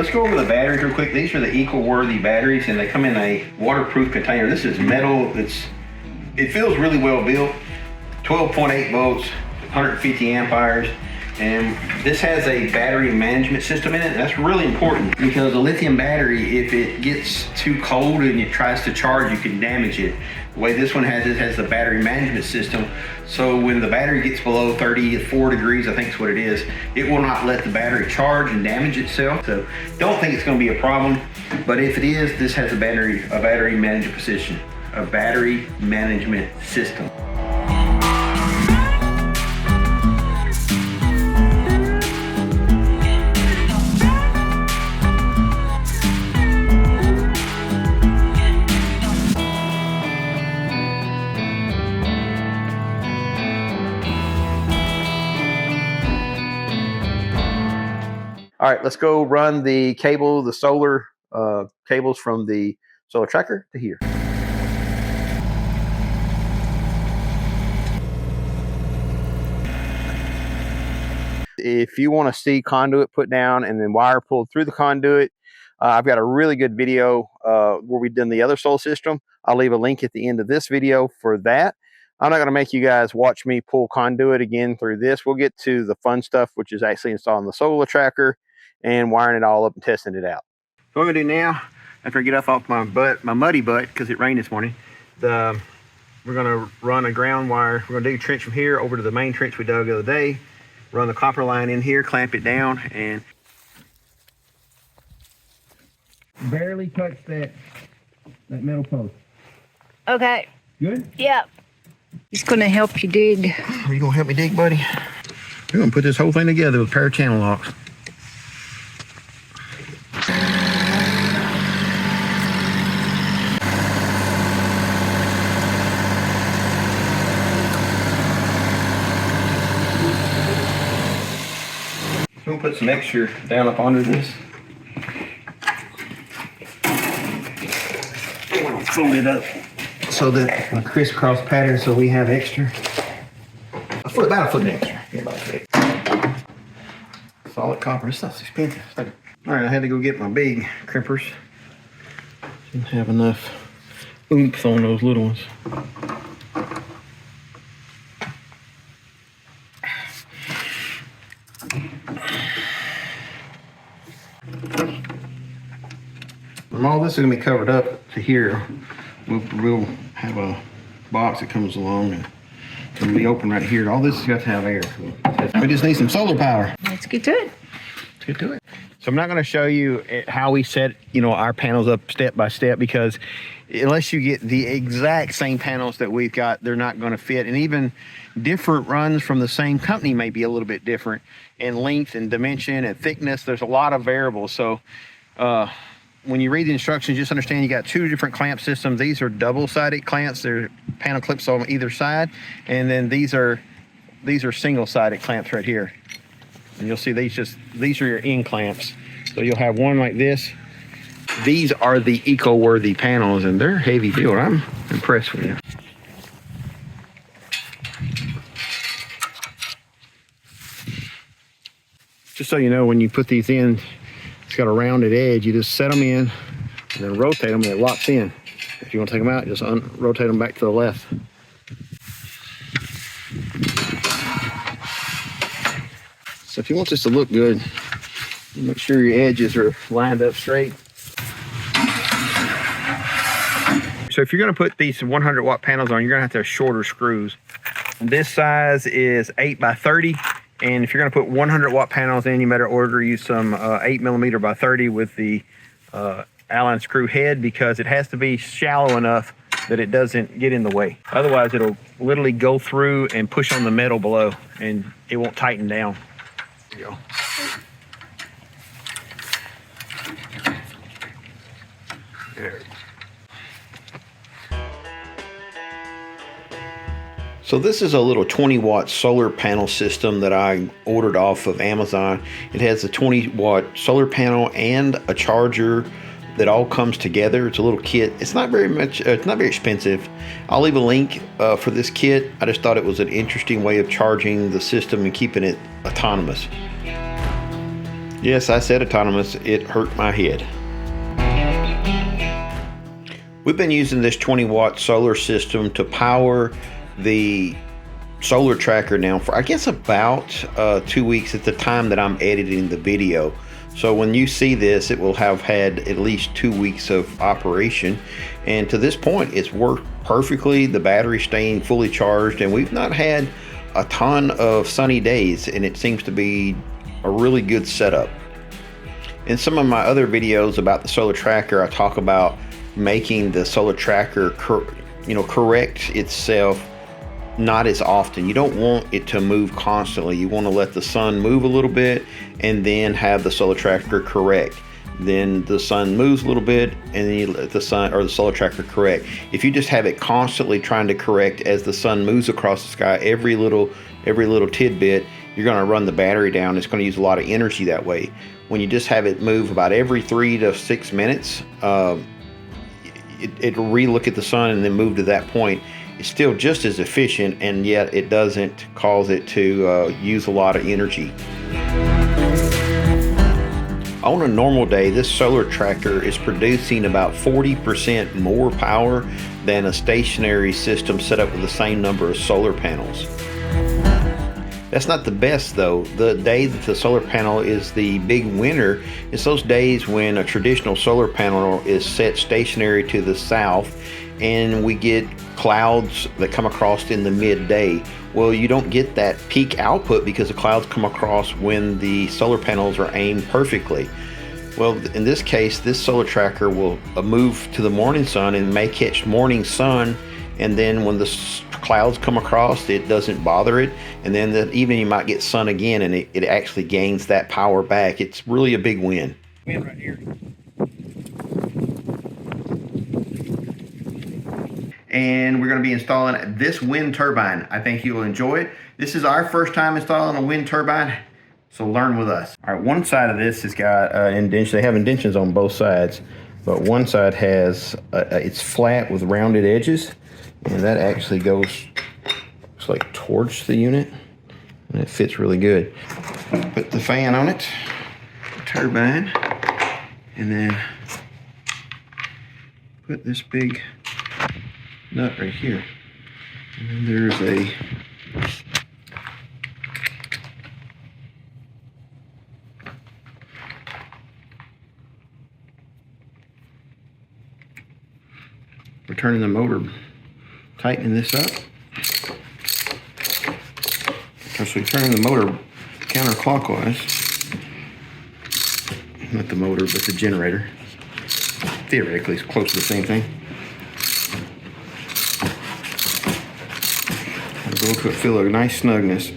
let's go over the batteries real quick. These are the eco-worthy batteries, and they come in a waterproof container. This is metal. It feels really well built. 12.8 volts, 150 amp hours. And this has a battery management system in it. That's really important because a lithium battery, if it gets too cold and it tries to charge, you can damage it. The way this one has, it has the battery management system. So when the battery gets below 34 degrees, I think is what it is, it will not let the battery charge and damage itself. So don't think it's going to be a problem. But if it is, this has a battery management system. All right, let's go run the cable, the solar cables from the solar tracker to here. If you want to see conduit put down and then wire pulled through the conduit, I've got a really good video where we've done the other solar system. I'll leave a link at the end of this video for that. I'm not going to make you guys watch me pull conduit again through this. We'll get to the fun stuff, which is actually installing the solar tracker and wiring it all up and testing it out. So what I'm going to do now, after I get off my muddy butt, because it rained this morning, we're going to run a ground wire. We're going to dig a trench from here over to the main trench we dug the other day, run the copper line in here, clamp it down, and barely touch that metal post. Okay. Good? Yep. He's going to help you dig. Are you going to help me dig, buddy? We're going to put this whole thing together with a pair of channel locks. I'm gonna put some extra down up under this. Fold it up so that a crisscross pattern, so we have extra. About a foot extra. Yeah, about a foot. Solid copper. This stuff's expensive. All right, I had to go get my big crimpers. Didn't have enough oomph on those little ones. When all this is going to be covered up to here, we'll have a box that comes along and it'll be open right here. All this has got to have air. We just need some solar power. Let's get to it. Let's get to it. So I'm not going to show you how we set, our panels up step by step, because unless you get the exact same panels that we've got, they're not going to fit. And even different runs from the same company may be a little bit different in length and dimension and thickness. There's a lot of variables. So when you read the instructions, just understand you got two different clamp systems. These are double-sided clamps. They're panel clips on either side. And then these are single-sided clamps right here. And you'll see these are your end clamps. So you'll have one like this. These are the eco-worthy panels, and they're heavy build. I'm impressed with you. Just so you know, when you put these in, it's got a rounded edge. You just set them in and then rotate them and it locks in. If you want to take them out, just rotate them back to the left. So if you want this to look good, make sure your edges are lined up straight. So if you're going to put these 100 watt panels on, you're going to have shorter screws. And this size is 8 by 30. And if you're going to put 100 watt panels in, you better order you some 8mm by 30 with the Allen screw head, because it has to be shallow enough that it doesn't get in the way. Otherwise, it'll literally go through and push on the metal below, and it won't tighten down. There you go. There. So this is a little 20 watt solar panel system that I ordered off of Amazon. It has a 20 watt solar panel and a charger that all comes together. It's a little kit. It's not very much, it's not very expensive. I'll leave a link for this kit. I just thought it was an interesting way of charging the system and keeping it autonomous. Yes, I said autonomous. It hurt my head. We've been using this 20-watt solar system to power the solar tracker now for, I guess, about 2 weeks at the time that I'm editing the video. So when you see this, it will have had at least 2 weeks of operation. And to this point, it's worked perfectly. The battery's staying fully charged, and we've not had a ton of sunny days, and it seems to be a really good setup. In some of my other videos about the solar tracker, I talk about making the solar tracker correct itself not as often. You don't want it to move constantly. You want to let the sun move a little bit and then have the solar tracker correct. Then the sun moves a little bit and then you let the sun or the solar tracker correct. If you just have it constantly trying to correct as the sun moves across the sky, every little tidbit, you're going to run the battery down. It's going to use a lot of energy that way. When you just have it move about every 3 to 6 minutes, it'll re-look at the sun and then move to that point. It's still just as efficient, and yet it doesn't cause it to use a lot of energy. On a normal day, this solar tracker is producing about 40% more power than a stationary system set up with the same number of solar panels. That's not the best though. The day that the solar panel is the big winner is those days when a traditional solar panel is set stationary to the south and we get clouds that come across in the midday. Well, you don't get that peak output because the clouds come across when the solar panels are aimed perfectly. Well, in this case, this solar tracker will move to the morning sun and may catch morning sun, and then when the clouds come across, it doesn't bother it, and then the evening you might get sun again, and it actually gains that power back. It's really a big win. Win right here. And we're going to be installing this wind turbine. I think you'll enjoy it. This is our first time installing a wind turbine, so learn with us. All right, one side of this has got indentation. They have indentions on both sides, but one side has it's flat with rounded edges, and that actually goes, looks like, towards the unit, and it fits really good. Put the fan on it, turbine, and then put this big nut right here. And then there's a we're turning the motor, tightening this up. So we're turning the motor counterclockwise. Not the motor, but the generator. Theoretically, it's close to the same thing. Go to feel a nice snugness.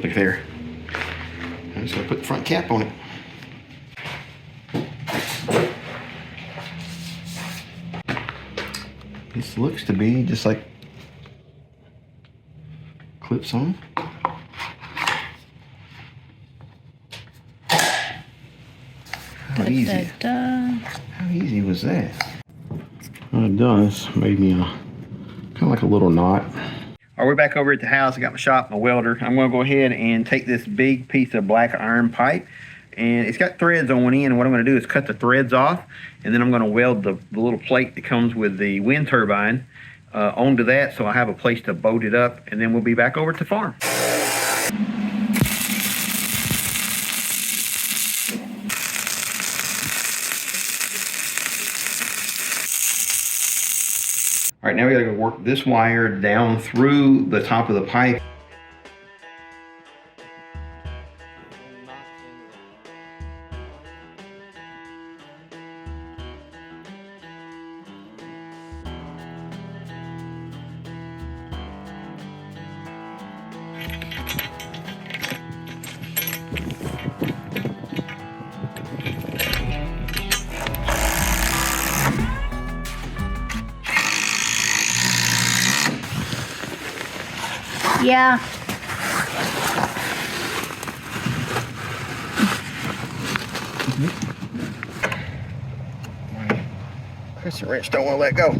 Look there. I'm just gonna put the front cap on it. This looks to be just like clips on. How easy? How easy was that? What I've done is made me kind of like a little knot. All right, we're back over at the house. I got my shop, my welder. I'm going to go ahead and take this big piece of black iron pipe, and it's got threads on one end. And what I'm going to do is cut the threads off, and then I'm going to weld the little plate that comes with the wind turbine onto that, so I have a place to bolt it up, and then we'll be back over at the farm. All right, now we gotta go work this wire down through the top of the pipe. Yeah. Crescent wrench don't want to let go.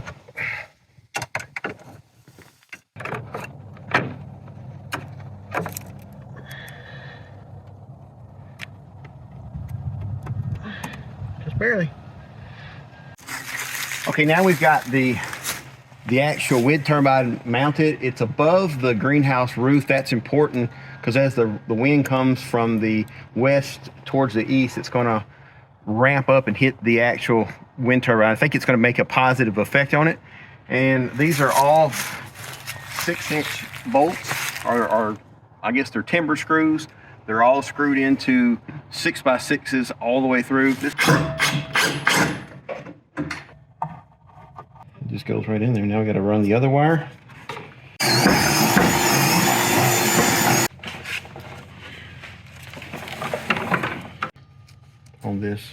Okay, now we've got the actual wind turbine mounted. It's above the greenhouse roof. That's important because as the wind comes from the west towards the east, it's going to ramp up and hit the actual wind turbine. I think it's going to make a positive effect on it. And these are all 6-inch bolts, or I guess they're timber screws. They're all screwed into 6x6s all the way through. This just goes right in there. Now we got to run the other wire. On this.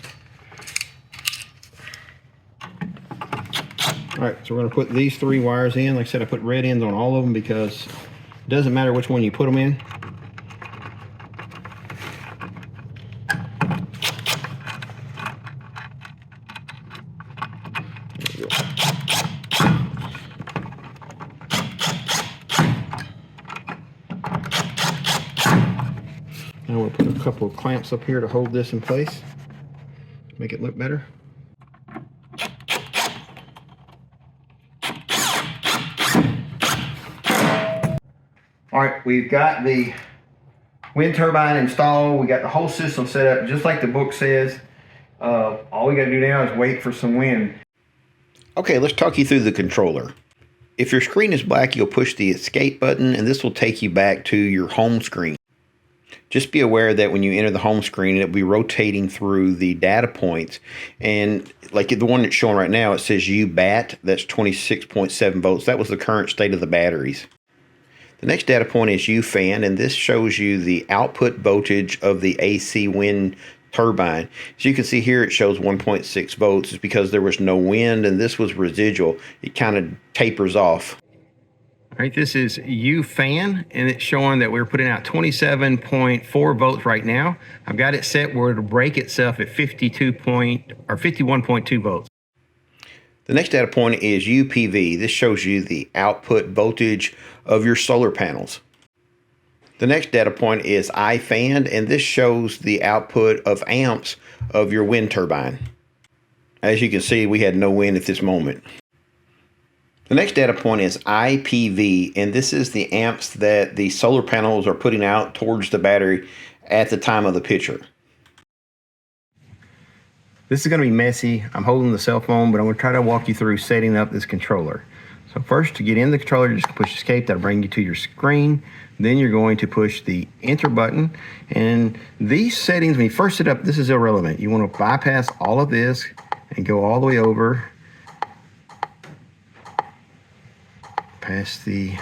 All right, so we're going to put these 3 wires in. Like I said, I put red ends on all of them because it doesn't matter which one you put them in. Now we'll put a couple of clamps up here to hold this in place, make it look better. All right, we've got the wind turbine installed. We got the whole system set up just like the book says. All we got to do now is wait for some wind. Okay, let's talk you through the controller. If your screen is black, you'll push the escape button and this will take you back to your home screen. Just be aware that when you enter the home screen, it'll be rotating through the data points. And like the one that's showing right now, it says UBAT, that's 26.7 volts. That was the current state of the batteries. The next data point is UFan, and this shows you the output voltage of the AC wind turbine. As you can see here, it shows 1.6 volts. It's because there was no wind, and this was residual. It kind of tapers off. All right, this is UFan, and it's showing that we're putting out 27.4 volts right now. I've got it set where it'll break itself at 51.2 volts. The next data point is UPV. This shows you the output voltage of your solar panels. The next data point is iFan, and this shows the output of amps of your wind turbine. As you can see, we had no wind at this moment. The next data point is IPV, and this is the amps that the solar panels are putting out towards the battery at the time of the picture. This is going to be messy. I'm holding the cell phone, but I'm going to try to walk you through setting up this controller. So first, to get in the controller, just push escape. That'll bring you to your screen. Then you're going to push the enter button. And these settings, when you first set up, this is irrelevant. You want to bypass all of this and go all the way over past the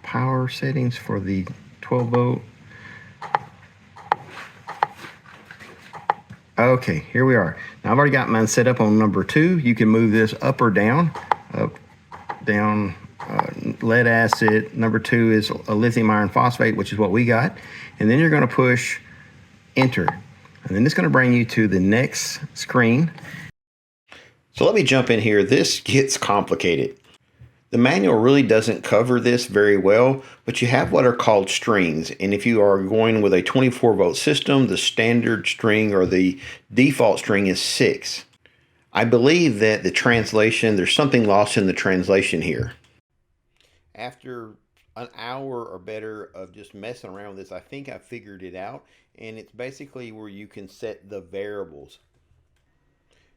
power settings for the 12 volt. Okay, here we are. Now I've already got mine set up on number 2. You can move this up or down. Up, down, lead acid. Number 2 is a lithium iron phosphate, which is what we got. And then you're going to push enter. And then it's going to bring you to the next screen. So let me jump in here. This gets complicated. The manual really doesn't cover this very well, but you have what are called strings. And if you are going with a 24 volt system, the standard string or the default string is 6. I believe that the translation, there's something lost in the translation here. After an hour or better of just messing around with this, I think I figured it out. And it's basically where you can set the variables.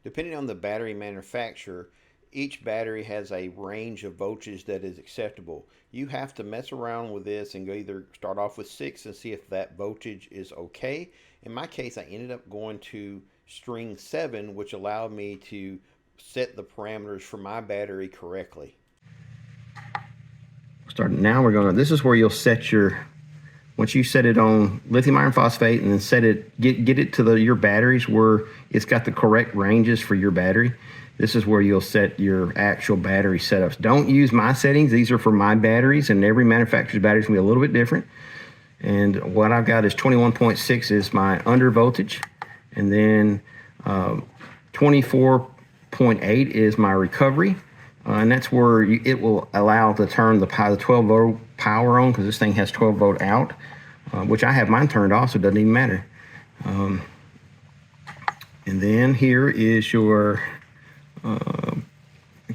Depending on the battery manufacturer, each battery has a range of voltage that is acceptable. You have to mess around with this and go either start off with 6 and see if that voltage is okay. In my case, I ended up going to string 7, which allowed me to set the parameters for my battery correctly. Starting now, this is where you'll set your, once you set it on lithium iron phosphate and then set it, get it to your batteries where it's got the correct ranges for your battery. This is where you'll set your actual battery setups. Don't use my settings. These are for my batteries, and every manufacturer's battery is going to be a little bit different. And what I've got is 21.6 is my under voltage, and then 24.8 is my recovery. And that's where it will allow to turn the 12 volt power on, because this thing has 12 volt out, which I have mine turned off, so it doesn't even matter. And then here is your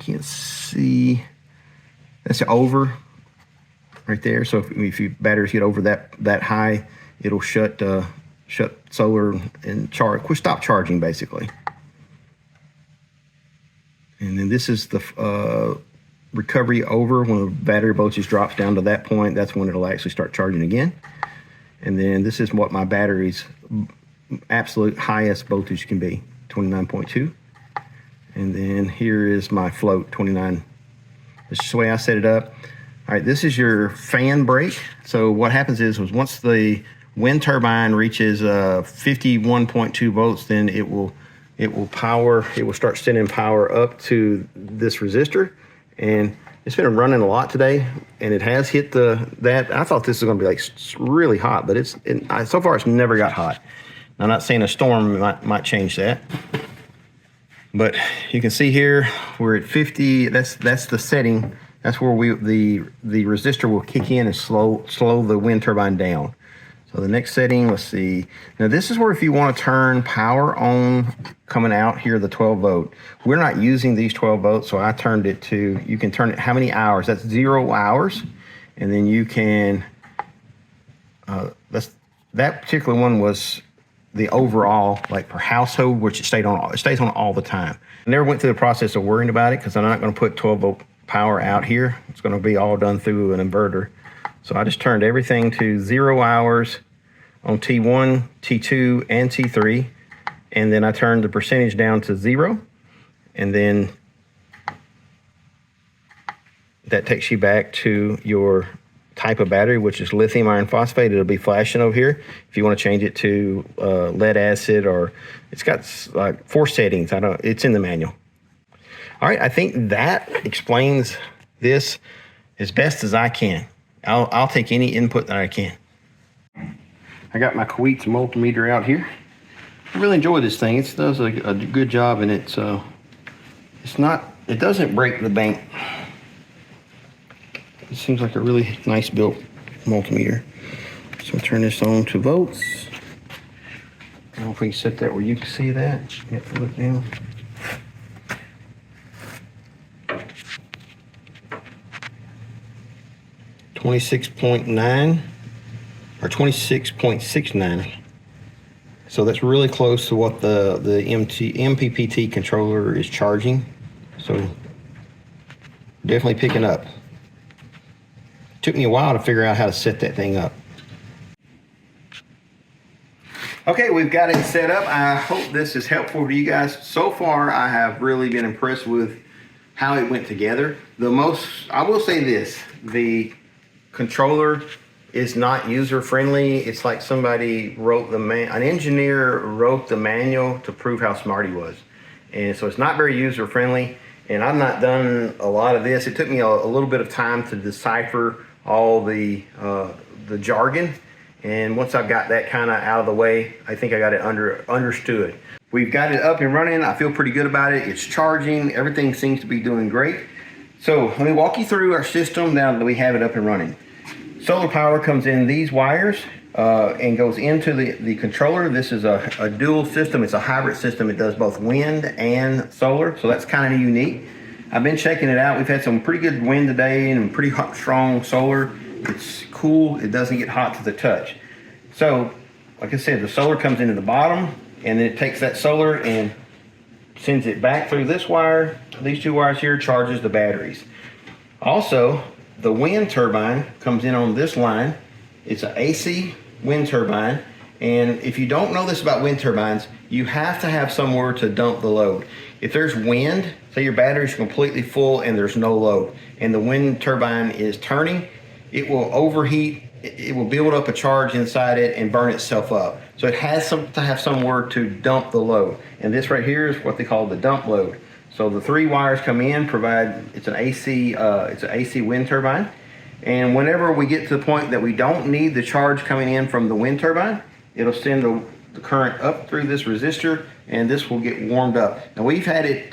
can't see. That's over right there. So if your batteries get over that high, it'll shut solar and stop charging basically. And then this is the recovery over. When the battery voltage drops down to that point, that's when it'll actually start charging again. And then this is what my battery's absolute highest voltage can be, 29.2. And then here is my float, 29. This is the way I set it up. All right, this is your fan brake. So what happens is once the wind turbine reaches 51.2 volts, then it will start sending power up to this resistor. And it's been running a lot today, and it has hit that. I thought this was going to be like really hot, but so far it's never got hot. I'm not saying a storm might change that, but you can see here we're at 50. That's the setting. That's where the resistor will kick in and slow the wind turbine down. So the next setting, let's see. Now this is where if you want to turn power on coming out here, the 12 volt. We're not using these 12 volts, so I turned it to, you can turn it how many hours? That's 0 hours. And then you can, that particular one was the overall, like per household, which it stays on all the time. I never went through the process of worrying about it because I'm not going to put 12 volt power out here. It's going to be all done through an inverter. So I just turned everything to 0 hours on T1, T2, and T3. And then I turned the percentage down to 0. And then that takes you back to your type of battery, which is lithium iron phosphate. It'll be flashing over here. If you want to change it to lead acid, or it's got like 4 settings. It's in the manual. All right, I think that explains this as best as I can. I'll take any input that I can. I got my Kuwait's multimeter out here. I really enjoy this thing. It does a good job, and it doesn't break the bank. It seems like a really nice built multimeter. So I'll turn this on to volts. I don't know if we can set that where you can see that. You have to look down. .9 or 26.69. So that's really close to what the MPPT controller is charging. So definitely picking up. Took me a while to figure out how to set that thing up. Okay, we've got it set up. I hope this is helpful to you guys. So far, I have really been impressed with how it went together. I will say this, the controller is not user friendly. It's like somebody an engineer wrote the manual to prove how smart he was. And so it's not very user friendly. And I've not done a lot of this. It took me a little bit of time to decipher all the jargon. And once I've got that kind of out of the way, I think I got it understood. We've got it up and running. I feel pretty good about it. It's charging. Everything seems to be doing great. So let me walk you through our system now that we have it up and running. Solar power comes in these wires and goes into the controller. This is a dual system. It's a hybrid system. It does both wind and solar, so that's kind of unique. I've been checking it out. We've had some pretty good wind today and pretty hot, strong solar. It's cool. It doesn't get hot to the touch. So, like I said, the solar comes into the bottom, and then it takes that solar and sends it back through this wire. These 2 wires here charges the batteries. Also, the wind turbine comes in on this line. It's an AC wind turbine. And if you don't know this about wind turbines, you have to have somewhere to dump the load. If there's wind, say your battery's completely full and there's no load, and the wind turbine is turning, it will overheat, it will build up a charge inside it and burn itself up. So it has to have somewhere to dump the load. And this right here is what they call the dump load. So the 3 wires come in, it's an AC wind turbine. And whenever we get to the point that we don't need the charge coming in from the wind turbine, it'll send the current up through this resistor, and this will get warmed up. Now we've had it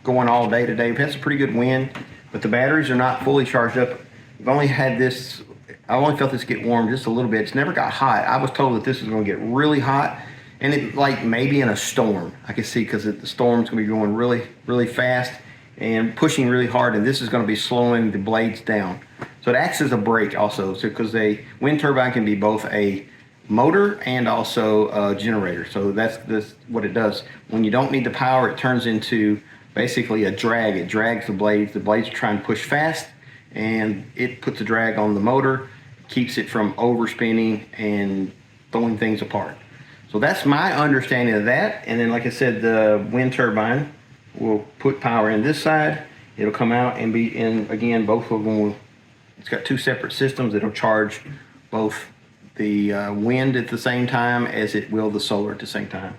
going all day today. We've had some pretty good wind, but the batteries are not fully charged up. We've only had this, I only felt this get warm just a little bit. It's never got hot. I was told that this is going to get really hot. And it, like maybe in a storm, I can see, because the storm's gonna be going really, really fast, and pushing really hard, and this is going to be slowing the blades down. So it acts as a brake also, so because a wind turbine can be both a motor and also a generator. So that's what it does. When you don't need the power, it turns into basically a drag. It drags the blades. The blades try and push fast, and it puts a drag on the motor, keeps it from overspinning and throwing things apart. So that's my understanding of that. And then, like I said, the wind turbine will put power in this side. It'll come out and be in, again, both of them will, it's got two separate systems. It'll charge both the wind at the same time as it will the solar at the same time.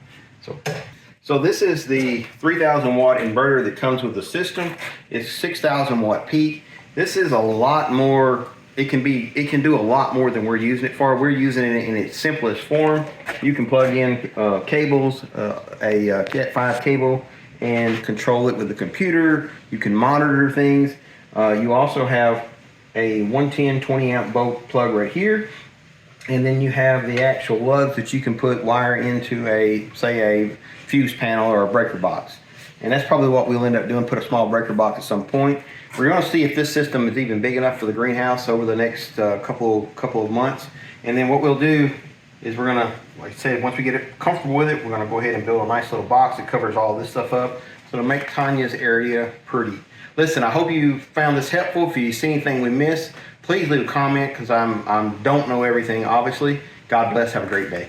So this is the 3,000 watt inverter that comes with the system. It's 6,000 watt peak. This is a lot more. It can do a lot more than we're using it for. We're using it in its simplest form. You can plug in cables, a Cat 5 cable, and control it with the computer. You can monitor things. You also have a 110 20 amp volt plug right here. And then you have the actual lugs that you can put wire into say a fuse panel or a breaker box. And that's probably what we'll end up doing, put a small breaker box at some point. We're going to see if this system is even big enough for the greenhouse over the next couple of months. And then what we'll do is we're going to, like I said, once we get it comfortable with it, we're going to go ahead and build a nice little box that covers all this stuff up. So to make Tanya's area pretty. Listen, I hope you found this helpful. If you see anything we missed, please leave a comment, because I don't know everything, obviously. God bless. Have a great day.